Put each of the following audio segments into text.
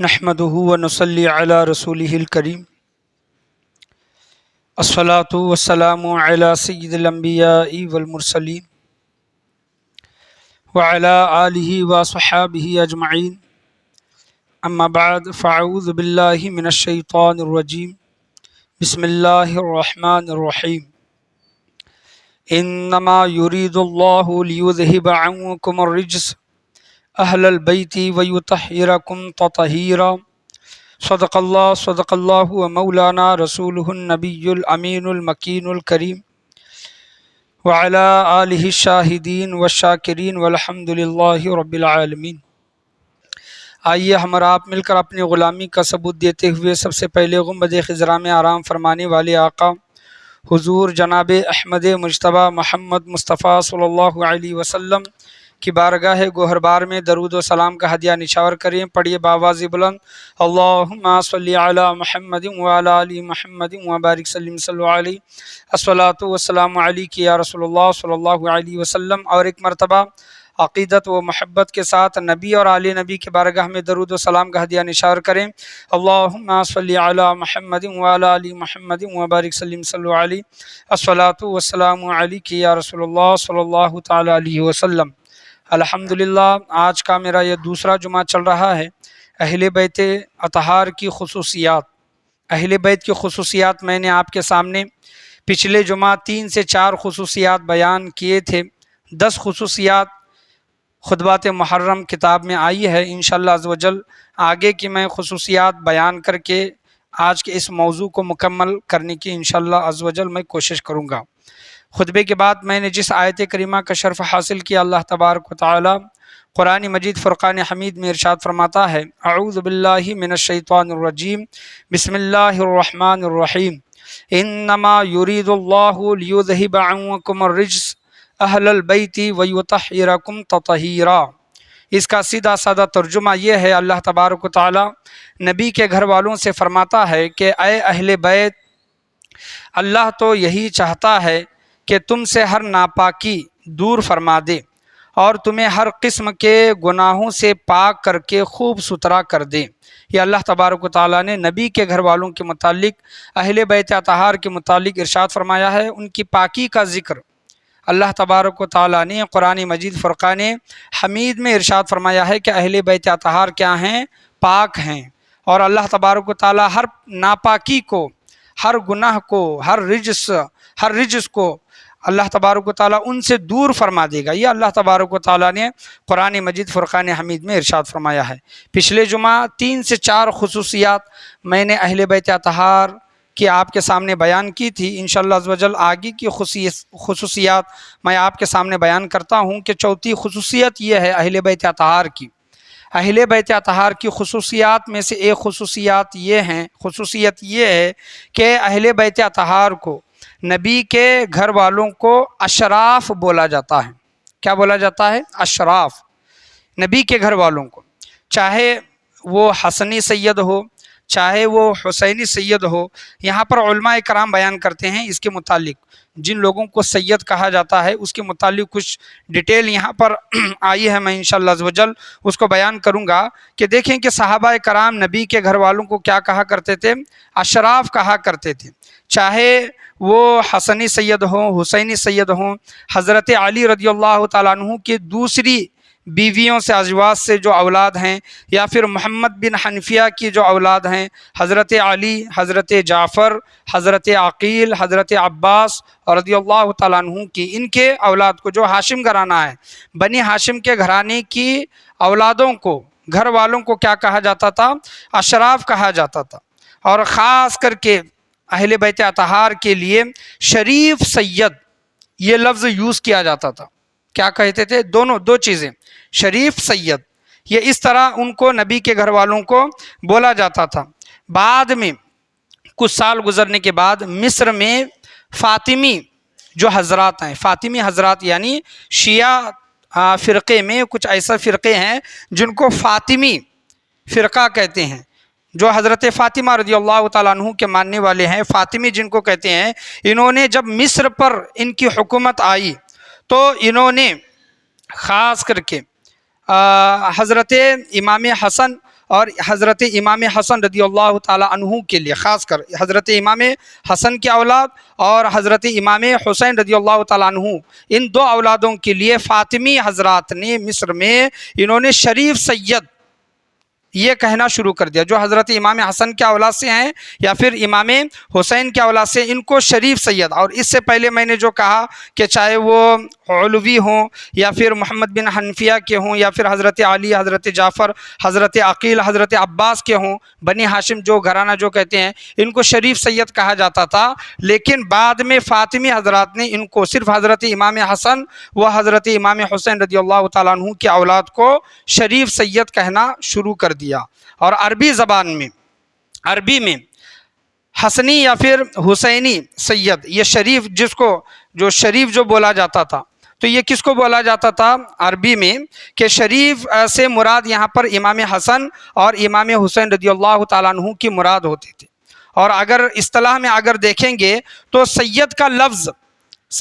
نحمده ونصلي على رسوله الكريم الصلاة والسلام على سيد الأنبياء والمرسلين وعلى آله وصحابه أجمعين أما بعد فأعوذ بالله من الشيطان الرجيم بسم الله الرحمن الرحيم إنما يريد الله ليذهب عنكم الرجس أهل البيت ويطهركم تطهيرا صدق الله ومولانا رسوله النبي الأمين المكين الكريم وعلى آله الشاهدين والشاكرين والحمد لله رب العالمين۔ آئیے ہم اور آپ مل کر اپنی غلامی کا ثبوت دیتے ہوئے سب سے پہلے گنبد خضرا میں آرام فرمانے والے آقا حضور جناب احمد مجتبیٰ محمد مصطفیٰ صلی اللہ علیہ وسلم کی بارگاہ گوہربار میں درود و سلام کا ہدیہ نشاور کریں۔ پڑھیے باواز بلند اللہم صلی علی محمد وعلی آل محمد وبارک سلم صلی علیہ الصلاۃ والسلام علیک یا رسول اللہ صلی اللہ علیہ وسلم۔ اور ایک مرتبہ عقیدت و محبت کے ساتھ نبی اور آل نبی کے بارگاہ میں درود و سلام کا ہدیہ نشاور کریں۔ اللہم صلی علی محمد وعلی آل محمد وبارک سلم صلی علیہ الصلاۃ والسلام علیک یا رسول اللہ صلی اللہ تعالی علیہ وسلم۔ الحمدللہ آج کا میرا یہ دوسرا جمعہ چل رہا ہے۔ اہل بیت اطہار کی خصوصیات، اہل بیت کی خصوصیات میں نے آپ کے سامنے پچھلے جمعہ 3 سے 4 خصوصیات بیان کیے تھے۔ 10 خصوصیات خطبات محرم کتاب میں آئی ہے۔ انشاءاللہ عزوجل آگے کی میں خصوصیات بیان کر کے آج کے اس موضوع کو مکمل کرنے کی انشاءاللہ عزوجل میں کوشش کروں گا۔ خطبے کے بعد میں نے جس آیت کریمہ کا شرف حاصل کیا، اللہ تبارک و تعالی قرآن مجید فرقان حمید میں ارشاد فرماتا ہے اعوذ باللہ من الشیطان الرجیم بسم اللہ الرحمن الرحیم انما یرید اللہ لیذہب عنکم الرجس اہل البیت ویطہرکم تطہیرا۔ اس کا سیدھا سادہ ترجمہ یہ ہے، اللہ تبارک و تعالی نبی کے گھر والوں سے فرماتا ہے کہ اے اہل بیت، اللہ تو یہی چاہتا ہے کہ تم سے ہر ناپاکی دور فرما دے اور تمہیں ہر قسم کے گناہوں سے پاک کر کے خوب ستھرا کر دے۔ یہ اللہ تبارک و تعالیٰ نے نبی کے گھر والوں کے متعلق، اہل بیت اطہار کے متعلق ارشاد فرمایا ہے۔ ان کی پاکی کا ذکر اللہ تبارک و تعالیٰ نے قرآن مجید فرقان حمید میں ارشاد فرمایا ہے کہ اہل بیت اطہار کیا ہیں؟ پاک ہیں۔ اور اللہ تبارک و تعالیٰ ہر ناپاکی کو، ہر گناہ کو، ہر رجس کو اللہ تبارک و تعالیٰ ان سے دور فرما دے گا۔ یہ اللہ تبارک و تعالیٰ نے قرآن مجید فرقان حمید میں ارشاد فرمایا ہے۔ پچھلے جمعہ 3 سے 4 خصوصیات میں نے اہل بیت اطہار کی آپ کے سامنے بیان کی تھی۔ انشاءاللہ عزوجل آگے کی خصوصیات میں آپ کے سامنے بیان کرتا ہوں کہ چوتھی خصوصیت یہ ہے اہل بیت اطہار کی۔ اہل بیت اطہار کی خصوصیات میں سے ایک خصوصیت یہ ہے کہ اہل بیت اطہار کو، نبی کے گھر والوں کو اشراف بولا جاتا ہے۔ کیا بولا جاتا ہے؟ اشراف۔ نبی کے گھر والوں کو، چاہے وہ حسنی سید ہو، چاہے وہ حسینی سید ہو۔ یہاں پر علماء کرام بیان کرتے ہیں اس کے متعلق، جن لوگوں کو سید کہا جاتا ہے اس کے متعلق کچھ ڈیٹیل یہاں پر آئی ہے۔ میں انشاءاللہ عزوجل اس کو بیان کروں گا کہ دیکھیں کہ صحابہ کرام نبی کے گھر والوں کو کیا کہا کرتے تھے؟ اشراف کہا کرتے تھے۔ چاہے وہ حسنی سید ہوں، حسینی سید ہوں، حضرت علی رضی اللہ تعالیٰ عنہ کی دوسری بیویوں سے، ازواج سے جو اولاد ہیں، یا پھر محمد بن حنفیہ کی جو اولاد ہیں، حضرت علی، حضرت جعفر، حضرت عقیل، حضرت عباس رضی اللہ تعالیٰ عنہ کی، ان کے اولاد کو، جو ہاشم گھرانہ ہے، بنی ہاشم کے گھرانے کی اولادوں کو، گھر والوں کو کیا کہا جاتا تھا؟ اشراف کہا جاتا تھا۔ اور خاص کر کے اہل بیت اطہار کے لیے شریف سید یہ لفظ یوز کیا جاتا تھا۔ کیا کہتے تھے؟ دو چیزیں، شریف سید، یہ اس طرح ان کو نبی کے گھر والوں کو بولا جاتا تھا۔ بعد میں کچھ سال گزرنے کے بعد مصر میں فاطمی جو حضرات ہیں، فاطمی حضرات یعنی شیعہ فرقے میں کچھ ایسا فرقے ہیں جن کو فاطمی فرقہ کہتے ہیں، جو حضرت فاطمہ رضی اللہ تعالیٰ عنہ کے ماننے والے ہیں، فاطمی جن کو کہتے ہیں۔ انہوں نے جب مصر پر ان کی حکومت آئی تو انہوں نے خاص کر کے حضرت امام حسن اور حضرت امام حسن رضی اللہ تعالیٰ عنہ کے لیے، خاص کر حضرت امام حسن کی اولاد اور حضرت امام حسین رضی اللہ تعالیٰ عنہ، ان دو اولادوں کے لیے فاطمی حضرات نے مصر میں انہوں نے شریف سید یہ کہنا شروع کر دیا، جو حضرت امام حسن کے اولاد سے ہیں یا پھر امام حسین کے اولاد سے، ان کو شریف سید۔ اور اس سے پہلے میں نے جو کہا کہ چاہے وہ علوی ہوں یا پھر محمد بن حنفیہ کے ہوں یا پھر حضرت علی، حضرت جعفر، حضرت عقیل، حضرت عباس کے ہوں، بنی ہاشم جو گھرانہ جو کہتے ہیں، ان کو شریف سید کہا جاتا تھا۔ لیکن بعد میں فاطمی حضرات نے ان کو صرف حضرت امام حسن و حضرت امام حسین رضی اللہ تعالیٰ عنہ کی اولاد کو شریف سید کہنا شروع کر دیا۔ اور عربی زبان میں، عربی میں حسنی یا پھر حسینی سید، یہ شریف جس کو جو شریف جو بولا جاتا تھا، تو یہ کس کو بولا جاتا تھا عربی میں؟ کہ شریف سے مراد یہاں پر امام حسن اور امام حسین رضی اللہ تعالیٰ عنہ کی مراد ہوتی تھی۔ اور اگر اصطلاح میں اگر دیکھیں گے تو سید کا لفظ،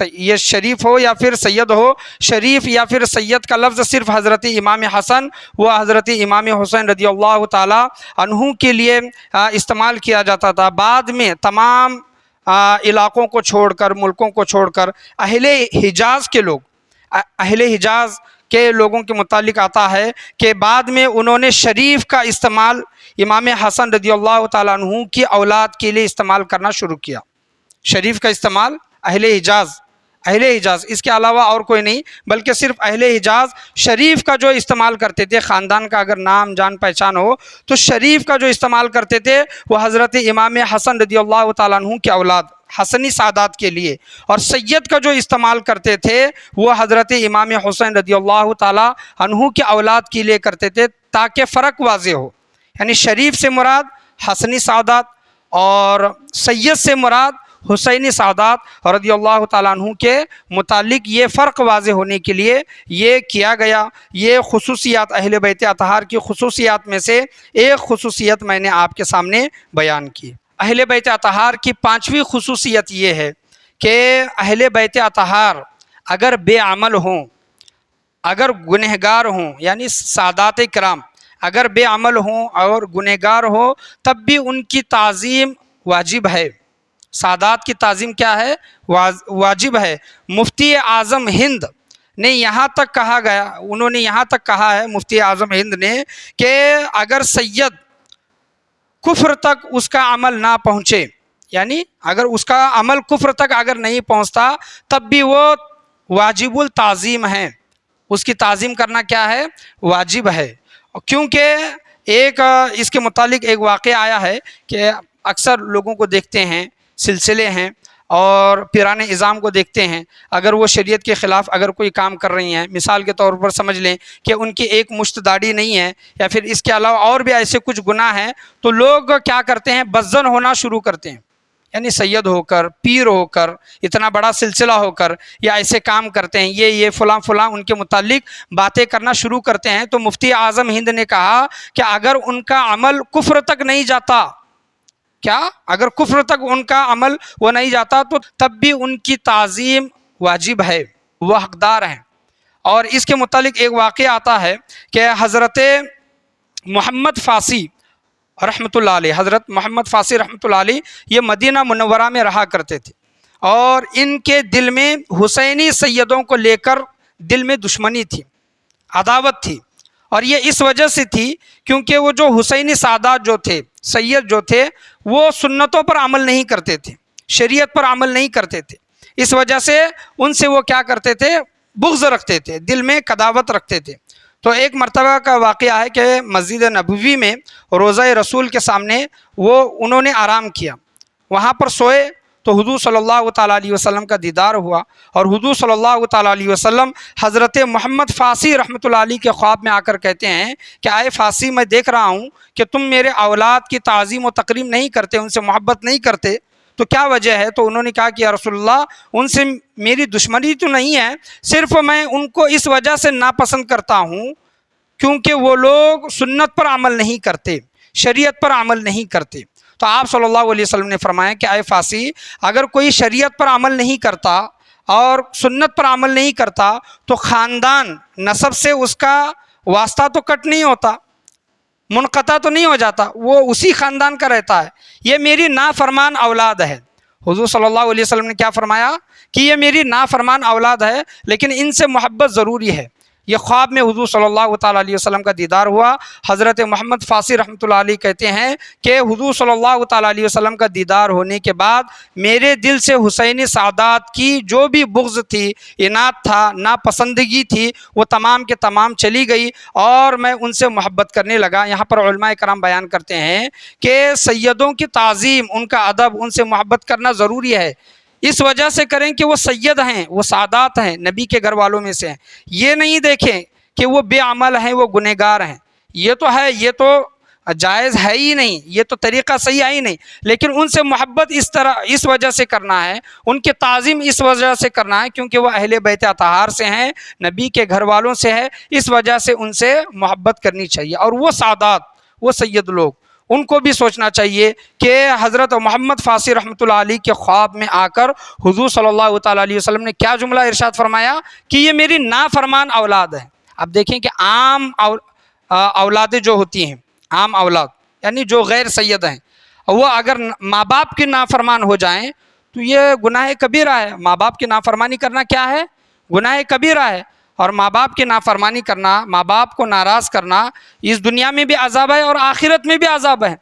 یہ شریف ہو یا پھر سید ہو، شریف یا پھر سید کا لفظ صرف حضرت امام حسن و حضرت امام حسین رضی اللہ تعالیٰ عنہ کے لیے استعمال کیا جاتا تھا۔ بعد میں تمام علاقوں کو چھوڑ کر، ملکوں کو چھوڑ کر، اہل حجاز کے لوگ، اہل حجاز کے لوگوں کے متعلق آتا ہے کہ بعد میں انہوں نے شریف کا استعمال امام حسن رضی اللہ تعالیٰ عنہ کی اولاد کے لیے استعمال کرنا شروع کیا۔ شریف کا استعمال اہل حجاز، اس کے علاوہ اور کوئی نہیں، بلکہ صرف اہل حجاز شریف کا جو استعمال کرتے تھے۔ خاندان کا اگر نام جان پہچان ہو تو شریف کا جو استعمال کرتے تھے وہ حضرت امام حسن رضی اللہ تعالیٰ عنہ کی اولاد حسنی سادات کے لیے، اور سید کا جو استعمال کرتے تھے وہ حضرت امام حسین رضی اللہ تعالیٰ عنہ کی اولاد کے لیے کرتے تھے، تاکہ فرق واضح ہو۔ یعنی شریف سے مراد حسنی سادات اور سید سے مراد حسینی سادات رضی اللہ تعالیٰ عنہ کے متعلق، یہ فرق واضح ہونے کے لیے یہ کیا گیا۔ یہ خصوصیات، اہل بیت اطہار کی خصوصیات میں سے ایک خصوصیت میں نے آپ کے سامنے بیان کی۔ اہل بیت اطہار کی پانچویں خصوصیت یہ ہے کہ اہل بیت اطہار اگر بے عمل ہوں، اگر گنہگار ہوں، یعنی سادات کرام اگر بے عمل ہوں اور گنہگار ہوں، تب بھی ان کی تعظیم واجب ہے۔ سادات کی تعظیم کیا ہے؟ واجب ہے۔ مفتی اعظم ہند نے یہاں تک کہا گیا، انہوں نے یہاں تک کہا ہے مفتی اعظم ہند نے کہ اگر سید کفر تک اس کا عمل نہ پہنچے، یعنی اگر اس کا عمل کفر تک اگر نہیں پہنچتا، تب بھی وہ واجب التعظیم ہے، اس کی تعظیم کرنا کیا ہے؟ واجب ہے۔ کیونکہ ایک اس کے متعلق ایک واقعہ آیا ہے کہ اکثر لوگوں کو دیکھتے ہیں، سلسلے ہیں اور پیران اعظام کو دیکھتے ہیں، اگر وہ شریعت کے خلاف اگر کوئی کام کر رہی ہیں، مثال کے طور پر سمجھ لیں کہ ان کی ایک مشت داڑھی نہیں ہے، یا پھر اس کے علاوہ اور بھی ایسے کچھ گناہ ہیں، تو لوگ کیا کرتے ہیں؟ بدظن ہونا شروع کرتے ہیں، یعنی سید ہو کر، پیر ہو کر، اتنا بڑا سلسلہ ہو کر یا ایسے کام کرتے ہیں، یہ فلاں فلاں ان کے متعلق باتیں کرنا شروع کرتے ہیں۔ تو مفتی اعظم ہند نے کہا کہ اگر ان کا عمل کفر تک نہیں جاتا، کیا اگر کفر تک ان کا عمل وہ نہیں جاتا، تو تب بھی ان کی تعظیم واجب ہے، وہ حقدار ہیں۔ اور اس کے متعلق ایک واقعہ آتا ہے کہ حضرت محمد فاسی رحمۃ اللہ علیہ، حضرت محمد فاسی رحمۃ اللہ علیہ یہ مدینہ منورہ میں رہا کرتے تھے، اور ان کے دل میں حسینی سیدوں کو لے کر دل میں دشمنی تھی، عداوت تھی، اور یہ اس وجہ سے تھی کیونکہ وہ جو حسینی سادات جو تھے، سید جو تھے، وہ سنتوں پر عمل نہیں کرتے تھے، شریعت پر عمل نہیں کرتے تھے، اس وجہ سے ان سے وہ کیا کرتے تھے؟ بغض رکھتے تھے، دل میں عداوت رکھتے تھے۔ تو ایک مرتبہ کا واقعہ ہے کہ مسجد نبوی میں روضہ رسول کے سامنے انہوں نے آرام کیا، وہاں پر سوئے، تو حضور صلی اللہ تعالیٰ علیہ وسلم کا دیدار ہوا، اور حضور صلی اللہ تعالیٰ علیہ وسلم حضرت محمد فاسی رحمۃ اللہ علیہ کے خواب میں آ کر کہتے ہیں کہ آئے فاسی، میں دیکھ رہا ہوں کہ تم میرے اولاد کی تعظیم و تکریم نہیں کرتے، ان سے محبت نہیں کرتے، تو کیا وجہ ہے؟ تو انہوں نے کہا کہ یا رسول اللہ، ان سے میری دشمنی تو نہیں ہے، صرف میں ان کو اس وجہ سے ناپسند کرتا ہوں کیونکہ وہ لوگ سنت پر عمل نہیں کرتے، شریعت پر عمل نہیں کرتے۔ تو آپ صلی اللہ علیہ وسلم نے فرمایا کہ اے فاسی، اگر کوئی شریعت پر عمل نہیں کرتا اور سنت پر عمل نہیں کرتا تو خاندان، نسب سے اس کا واسطہ تو کٹ نہیں ہوتا، منقطع تو نہیں ہو جاتا، وہ اسی خاندان کا رہتا ہے۔ یہ میری نافرمان اولاد ہے۔ حضور صلی اللہ علیہ وسلم نے کیا فرمایا کہ یہ میری نافرمان اولاد ہے، لیکن ان سے محبت ضروری ہے۔ یہ خواب میں حضور صلی اللہ تعالیٰ علیہ وسلم کا دیدار ہوا۔ حضرت محمد فاسی رحمۃ اللہ علیہ کہتے ہیں کہ حضور صلی اللہ تعالیٰ علیہ وسلم کا دیدار ہونے کے بعد میرے دل سے حسینی سعادات کی جو بھی بغض تھی، اناد تھا، ناپسندگی تھی، وہ تمام کے تمام چلی گئی اور میں ان سے محبت کرنے لگا۔ یہاں پر علماء کرام بیان کرتے ہیں کہ سیدوں کی تعظیم، ان کا ادب، ان سے محبت کرنا ضروری ہے۔ اس وجہ سے کریں کہ وہ سید ہیں، وہ سادات ہیں، نبی کے گھر والوں میں سے ہیں۔ یہ نہیں دیکھیں کہ وہ بے عمل ہیں، وہ گنہگار ہیں۔ یہ تو ہے، یہ تو جائز ہے ہی نہیں، یہ تو طریقہ صحیح ہے ہی نہیں، لیکن ان سے محبت اس وجہ سے کرنا ہے، ان کی تعظیم اس وجہ سے کرنا ہے کیونکہ وہ اہل بیت اطہار سے ہیں، نبی کے گھر والوں سے ہے، اس وجہ سے ان سے محبت کرنی چاہیے۔ اور وہ سادات، وہ سید لوگ، ان کو بھی سوچنا چاہیے کہ حضرت محمد فاسی رحمۃ اللہ علیہ کے خواب میں آ کر حضور صلی اللہ تعالیٰ علیہ وسلم نے کیا جملہ ارشاد فرمایا کہ یہ میری نافرمان اولاد ہے۔ اب دیکھیں کہ عام اولادیں جو ہوتی ہیں، عام اولاد یعنی جو غیر سید ہیں، وہ اگر ماں باپ کی نافرمان ہو جائیں تو یہ گناہ کبیرہ ہے۔ ماں باپ کی نافرمانی کرنا کیا ہے؟ گناہ کبیرہ ہے۔ اور ماں باپ کی نافرمانی کرنا، ماں باپ کو ناراض کرنا، اس دنیا میں بھی عذاب ہے اور آخرت میں بھی عذاب ہے۔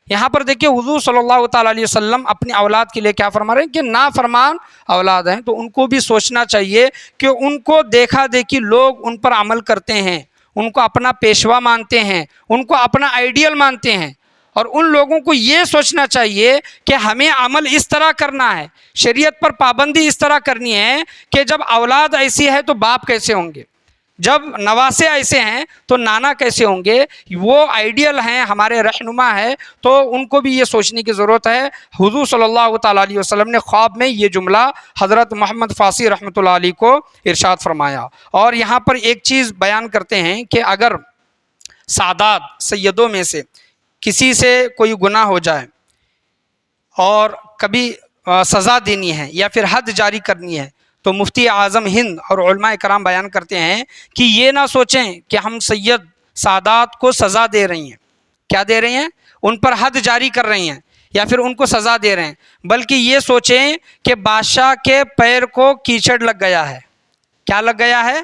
یہاں پر دیکھیں حضور صلی اللہ تعالیٰ علیہ وسلم اپنی اولاد کے لیے کیا فرما رہے ہیں کہ نافرمان اولاد ہیں، تو ان کو بھی سوچنا چاہیے کہ ان کو دیکھا دیکھی لوگ ان پر عمل کرتے ہیں، ان کو اپنا پیشوا مانتے ہیں، ان کو اپنا آئیڈیل مانتے ہیں، اور ان لوگوں کو یہ سوچنا چاہیے کہ ہمیں عمل اس طرح کرنا ہے، شریعت پر پابندی اس طرح کرنی ہے کہ جب اولاد ایسی ہے تو باپ کیسے ہوں گے، جب نواسے ایسے ہیں تو نانا کیسے ہوں گے۔ وہ آئیڈیل ہیں، ہمارے رہنما ہے، تو ان کو بھی یہ سوچنے کی ضرورت ہے۔ حضور صلی اللہ تعالیٰ علیہ وسلم نے خواب میں یہ جملہ حضرت محمد فاسی رحمۃ اللہ علیہ کو ارشاد فرمایا۔ اور یہاں پر ایک چیز بیان کرتے ہیں کہ اگر سادات، سیدوں میں سے کسی سے کوئی گناہ ہو جائے اور کبھی سزا دینی ہے یا پھر حد جاری کرنی ہے، تو مفتی اعظم ہند اور علماء کرام بیان کرتے ہیں کہ یہ نہ سوچیں کہ ہم سید سادات کو سزا دے رہی ہیں، کیا دے رہے ہیں؟ ان پر حد جاری کر رہی ہیں یا پھر ان کو سزا دے رہے ہیں، بلکہ یہ سوچیں کہ بادشاہ کے پیر کو کیچڑ لگ گیا ہے۔ کیا لگ گیا ہے؟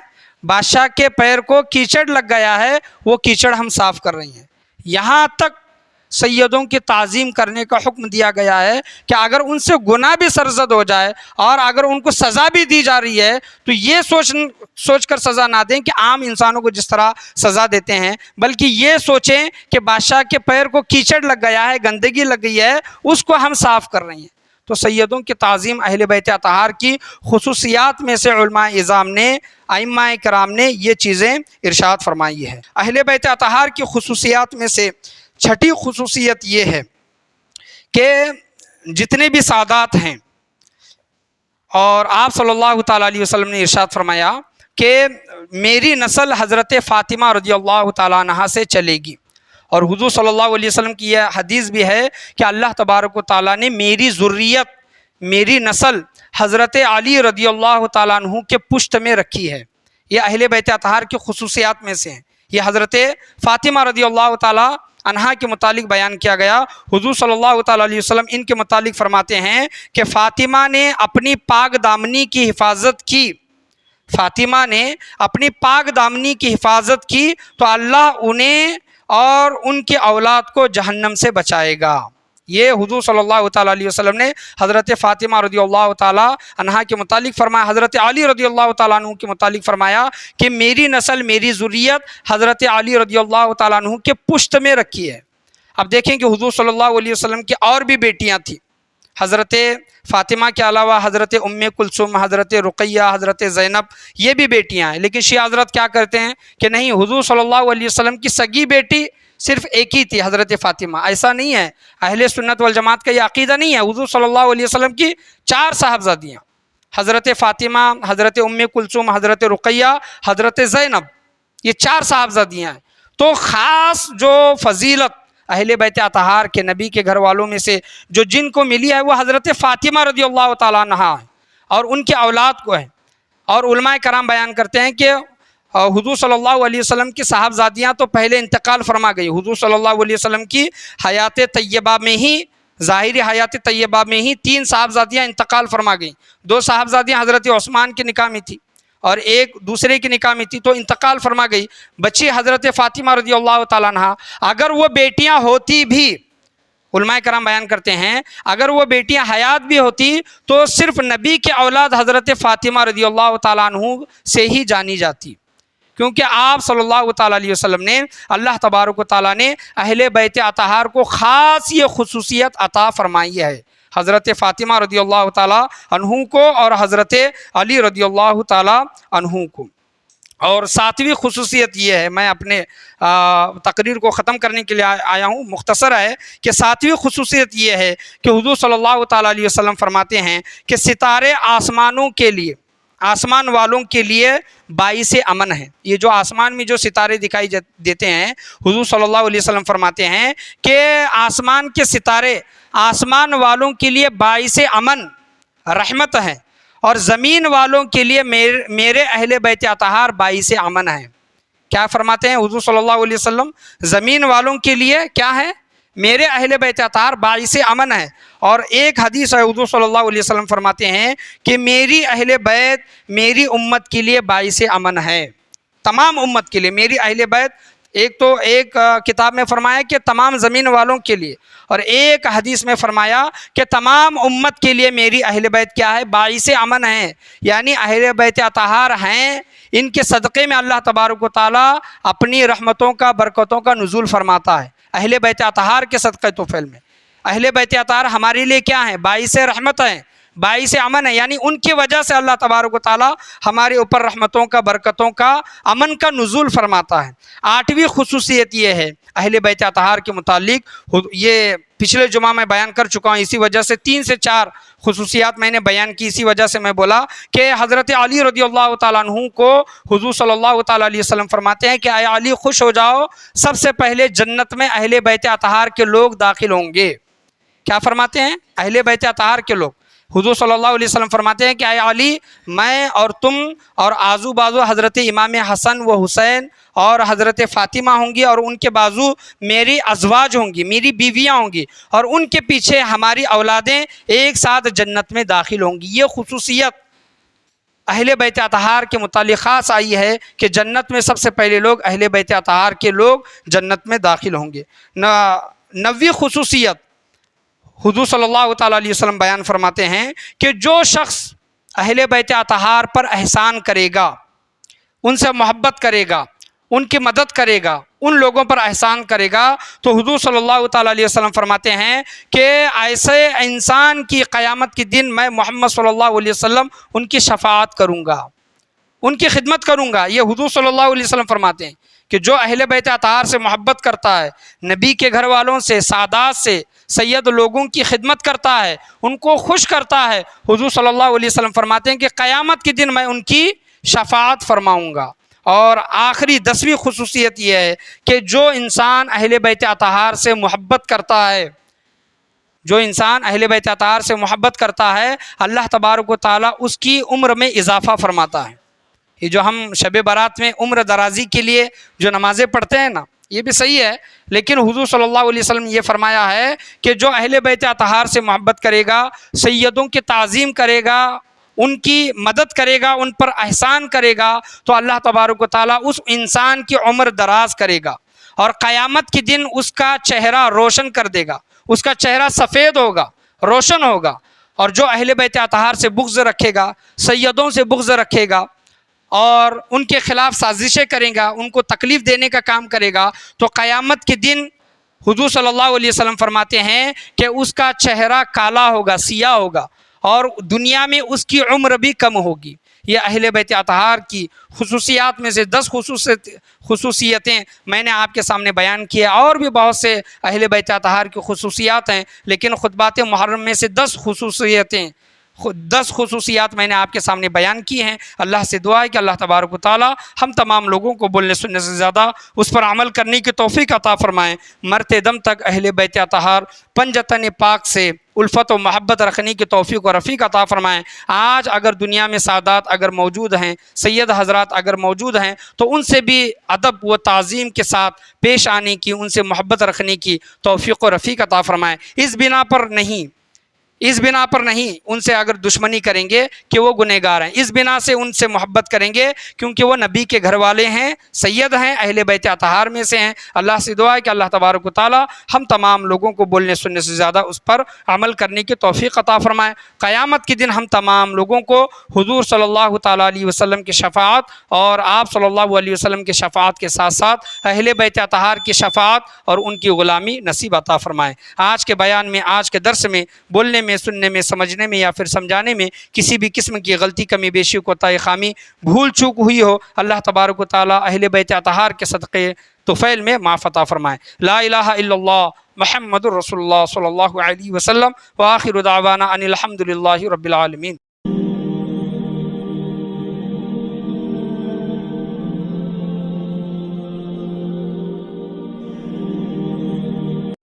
بادشاہ کے پیر کو کیچڑ لگ گیا ہے، وہ کیچڑ ہم صاف کر رہی ہیں۔ یہاں تک سیدوں کی تعظیم کرنے کا حکم دیا گیا ہے کہ اگر ان سے گناہ بھی سرزد ہو جائے اور اگر ان کو سزا بھی دی جا رہی ہے تو یہ سوچ کر سزا نہ دیں کہ عام انسانوں کو جس طرح سزا دیتے ہیں، بلکہ یہ سوچیں کہ بادشاہ کے پیر کو کیچڑ لگ گیا ہے، گندگی لگ گئی ہے، اس کو ہم صاف کر رہے ہیں۔ تو سیدوں کی تعظیم اہل بیت اطہار کی خصوصیات میں سے علماء اعظام نے، ائمہ کرام نے یہ چیزیں ارشاد فرمائی ہے۔ اہل بیت اطہار کی خصوصیات میں سے چھٹی خصوصیت یہ ہے کہ جتنے بھی سادات ہیں، اور آپ صلی اللہ تعالیٰ علیہ وسلم نے ارشاد فرمایا کہ میری نسل حضرت فاطمہ رضی اللہ تعالیٰ عنہا سے چلے گی، اور حضور صلی اللہ علیہ وسلم کی یہ حدیث بھی ہے کہ اللہ تبارک و تعالیٰ نے میری ذریت، میری نسل حضرت علی رضی اللہ تعالیٰ عنہ کے پشت میں رکھی ہے۔ یہ اہل بیت اطہار کی خصوصیات میں سے ہیں۔ یہ حضرت فاطمہ رضی اللہ تعالیٰ عنہا کے متعلق بیان کیا گیا۔ حضور صلی اللہ تعالیٰ علیہ وسلم ان کے متعلق فرماتے ہیں کہ فاطمہ نے اپنی پاک دامنی کی حفاظت کی، فاطمہ نے اپنی پاک دامنی کی حفاظت کی تو اللہ انہیں اور ان کی اولاد کو جہنم سے بچائے گا۔ یہ حضور صلی اللہ تعالیٰ علیہ وسلم نے حضرت فاطمہ رضی اللہ تعالیٰ عنہا کے متعلق فرمایا۔ حضرت علی رضی اللہ تعالیٰ عنہ کے متعلق فرمایا کہ میری نسل، میری ذریت حضرت علی رضی اللہ تعالیٰ عنہ کے پشت میں رکھی ہے۔ اب دیکھیں کہ حضور صلی اللہ علیہ وسلم کی اور بھی بیٹیاں تھیں، حضرت فاطمہ کے علاوہ حضرت ام کلثوم، حضرت رقیہ، حضرت زینب، یہ بھی بیٹیاں ہیں۔ لیکن شیعہ حضرت کیا کرتے ہیں کہ نہیں، حضور صلی اللہ علیہ وسلم کی سگی بیٹی صرف ایک ہی تھی، حضرت فاطمہ۔ ایسا نہیں ہے، اہل سنت والجماعت کا یہ عقیدہ نہیں ہے۔ حضور صلی اللہ علیہ وسلم کی 4 صاحبزادیاں، حضرت فاطمہ، حضرت ام کلثوم، حضرت رقیہ، حضرت زینب، یہ 4 صاحبزادیاں ہیں۔ تو خاص جو فضیلت اہل بیت اطہار کے، نبی کے گھر والوں میں سے جو جن کو ملی ہے وہ حضرت فاطمہ رضی اللہ تعالیٰ عنہا ہے اور ان کے اولاد کو ہے۔ اور علماء کرام بیان کرتے ہیں کہ حضور صلی اللہ علیہ وسلم کی صاحبزادیاں تو پہلے انتقال فرما گئی. حضور صلی اللہ علیہ وسلم کی حیات طیبہ میں ہی، ظاہری حیات طیبہ میں ہی 3 صاحبزادیاں انتقال فرما گئیں. 2 صاحبزادیاں حضرت عثمان کے نکاح میں تھی اور ایک دوسرے کی نکاح میں تھی، تو انتقال فرما گئی. بچی حضرت فاطمہ رضی اللہ تعالیٰ عنہ، اگر وہ بیٹیاں ہوتی بھی، علماء کرام بیان کرتے ہیں، اگر وہ بیٹیاں حیات بھی ہوتی تو صرف نبی کے اولاد حضرت فاطمہ رضی اللہ تعالیٰ عنہ سے ہی جانی جاتی، کیونکہ آپ صلی اللہ تعالیٰ علیہ وسلم نے، اللہ تبارک و تعالیٰ نے اہل بیت اطہار کو خاص یہ خصوصیت عطا فرمائی ہے، حضرت فاطمہ رضی اللہ تعالیٰ عنہ کو اور حضرت علی رضی اللہ تعالیٰ عنہ کو. اور 7ویں خصوصیت یہ ہے، میں اپنے تقریر کو ختم کرنے کے لیے آیا ہوں، مختصر ہے، کہ 7ویں خصوصیت یہ ہے کہ حضور صلی اللہ تعالیٰ علیہ وسلم فرماتے ہیں کہ ستارے آسمانوں کے لیے، آسمان والوں کے لیے باعث امن ہے. یہ جو آسمان میں جو ستارے دکھائی دیتے ہیں، حضور صلی اللہ علیہ وسلم فرماتے ہیں کہ آسمان کے ستارے آسمان والوں کے لیے باعث امن، رحمت ہیں، اور زمین والوں کے لیے میرے اہل بیت اطہار باعث امن ہیں. کیا فرماتے ہیں حضور صلی اللہ علیہ وسلم؟ زمین والوں کے لیے کیا ہے؟ میرے اہل بیت اطہار باعث امن ہے. اور ایک حدیث ہے، حضور صلی اللہ علیہ وسلم فرماتے ہیں کہ میری اہل بیت میری امت کے لیے باعث امن ہے، تمام امت کے لیے. میری اہل بیت، ایک کتاب میں فرمایا کہ تمام زمین والوں کے لیے، اور ایک حدیث میں فرمایا کہ تمام امت کے لیے میری اہل بیت کیا ہے؟ باعث امن ہے. یعنی اہل بیت اطہار ہیں، ان کے صدقے میں اللہ تبارک و تعالیٰ اپنی رحمتوں کا، برکتوں کا نزول فرماتا ہے. اہل بیت اطہار کے صدقے توفیل میں اہل بیت اطہار ہمارے لیے کیا ہیں؟ باعث رحمت ہیں، باعث امن ہے. یعنی ان کی وجہ سے اللہ تبارک و تعالیٰ ہمارے اوپر رحمتوں کا، برکتوں کا، امن کا نزول فرماتا ہے. 8ویں خصوصیت یہ ہے اہل بیت اطہار کے متعلق، یہ پچھلے جمعہ میں بیان کر چکا ہوں، اسی وجہ سے 3 سے 4 خصوصیات میں نے بیان کی. اسی وجہ سے میں بولا کہ حضرت علی رضی اللہ تعالیٰ عنہ کو حضور صلی اللہ تعالیٰ علیہ وسلم فرماتے ہیں کہ اے علی خوش ہو جاؤ، سب سے پہلے جنت میں اہل بیت اطہار کے لوگ داخل ہوں گے. کیا فرماتے ہیں؟ اہل بیت اطہار کے لوگ. حضور صلی اللہ علیہ وسلم فرماتے ہیں کہ اے علی، میں اور تم اور آزو بازو حضرت امام حسن و حسین اور حضرت فاطمہ ہوں گی، اور ان کے بازو میری ازواج ہوں گی، میری بیویاں ہوں گی، اور ان کے پیچھے ہماری اولادیں ایک ساتھ جنت میں داخل ہوں گی. یہ خصوصیت اہل بیت اطہار کے متعلق خاص آئی ہے کہ جنت میں سب سے پہلے لوگ اہل بیت اطہار کے لوگ جنت میں داخل ہوں گے. 9ویں خصوصیت حضور صلی اللہ تعالیٰ علیہ وسلم بیان فرماتے ہیں کہ جو شخص اہل بیت اطہار پر احسان کرے گا، ان سے محبت کرے گا، ان کی مدد کرے گا، ان لوگوں پر احسان کرے گا، تو حضور صلی اللہ تعالیٰ علیہ وسلم فرماتے ہیں کہ ایسے انسان کی قیامت کے دن میں محمد صلی اللہ علیہ وسلم ان کی شفاعت کروں گا، ان کی خدمت کروں گا. یہ حضور صلی اللہ علیہ وسلم فرماتے ہیں کہ جو اہل بیت اطہار سے محبت کرتا ہے، نبی کے گھر والوں سے، سادات سے، سید لوگوں کی خدمت کرتا ہے، ان کو خوش کرتا ہے، حضور صلی اللہ علیہ وسلم فرماتے ہیں کہ قیامت کے دن میں ان کی شفاعت فرماؤں گا. اور آخری 10ویں خصوصیت یہ ہے کہ جو انسان اہل بیت اطہار سے محبت کرتا ہے، جو انسان اہل بیت اطہار سے محبت کرتا ہے، اللہ تبارک و تعالیٰ اس کی عمر میں اضافہ فرماتا ہے. یہ جو ہم شب برات میں عمر درازی کے لیے جو نمازیں پڑھتے ہیں نا، یہ بھی صحیح ہے، لیکن حضور صلی اللہ علیہ وسلم یہ فرمایا ہے کہ جو اہل بیت اطہار سے محبت کرے گا، سیدوں کی تعظیم کرے گا، ان کی مدد کرے گا، ان پر احسان کرے گا، تو اللہ تبارک و تعالیٰ اس انسان کی عمر دراز کرے گا، اور قیامت کے دن اس کا چہرہ روشن کر دے گا، اس کا چہرہ سفید ہوگا، روشن ہوگا. اور جو اہل بیت اطہار سے بغض رکھے گا، سیدوں سے بغض رکھے گا، اور ان کے خلاف سازشیں کرے گا، ان کو تکلیف دینے کا کام کرے گا، تو قیامت کے دن حضور صلی اللہ علیہ وسلم فرماتے ہیں کہ اس کا چہرہ کالا ہوگا، سیاہ ہوگا، اور دنیا میں اس کی عمر بھی کم ہوگی. یہ اہل بیت اطہار کی خصوصیات میں سے 10 خصوصیتیں میں نے آپ کے سامنے بیان کیا. اور بھی بہت سے اہل بیت اطہار کی خصوصیات ہیں، لیکن خطبات محرم میں سے 10 خصوصیات میں نے آپ کے سامنے بیان کی ہیں. اللہ سے دعا ہے کہ اللہ تبارک و تعالی ہم تمام لوگوں کو بولنے سننے سے زیادہ اس پر عمل کرنے کی توفیق عطا فرمائیں. مرتے دم تک اہل بیت اطہار پنجتن پاک سے الفت و محبت رکھنے کی توفیق و رفیق عطا فرمائیں۔ آج اگر دنیا میں سادات اگر موجود ہیں، سید حضرات اگر موجود ہیں، تو ان سے بھی ادب و تعظیم کے ساتھ پیش آنے کی، ان سے محبت رکھنے کی توفیق و رفیق عطا فرمائیں۔ اس بنا پر نہیں ان سے اگر دشمنی کریں گے کہ وہ گنہگار ہیں، اس بنا سے ان سے محبت کریں گے کیونکہ وہ نبی کے گھر والے ہیں، سید ہیں، اہل بیت اطہار میں سے ہیں۔ اللہ سے دعا ہے کہ اللہ تبارک و تعالی ہم تمام لوگوں کو بولنے سننے سے زیادہ اس پر عمل کرنے کی توفیق عطا فرمائے۔ قیامت کے دن ہم تمام لوگوں کو حضور صلی اللہ تعالیٰ علیہ وسلم کی شفاعت اور آپ صلی اللہ علیہ وسلم کی شفاعت کے ساتھ ساتھ اہل بیت اطہار کی شفاعت اور ان کی غلامی نصیب عطا فرمائے۔ آج کے بیان میں، آج کے درس میں بولنے میں، سننے میں، سمجھنے میں یا پھر سمجھانے میں کسی بھی قسم کی غلطی، کمی بیشی، کوتاہی، خامی، بھول چوک ہوئی ہو، اللہ تبارک و تعالی اہل بیت اطہار کے صدقے طفیل میں معاف عطا فرمائے۔ لا الہ الا اللہ محمد الرسول اللہ صلی اللہ علیہ وسلم، وآخر دعوانا ان الحمد للہ رب العالمین۔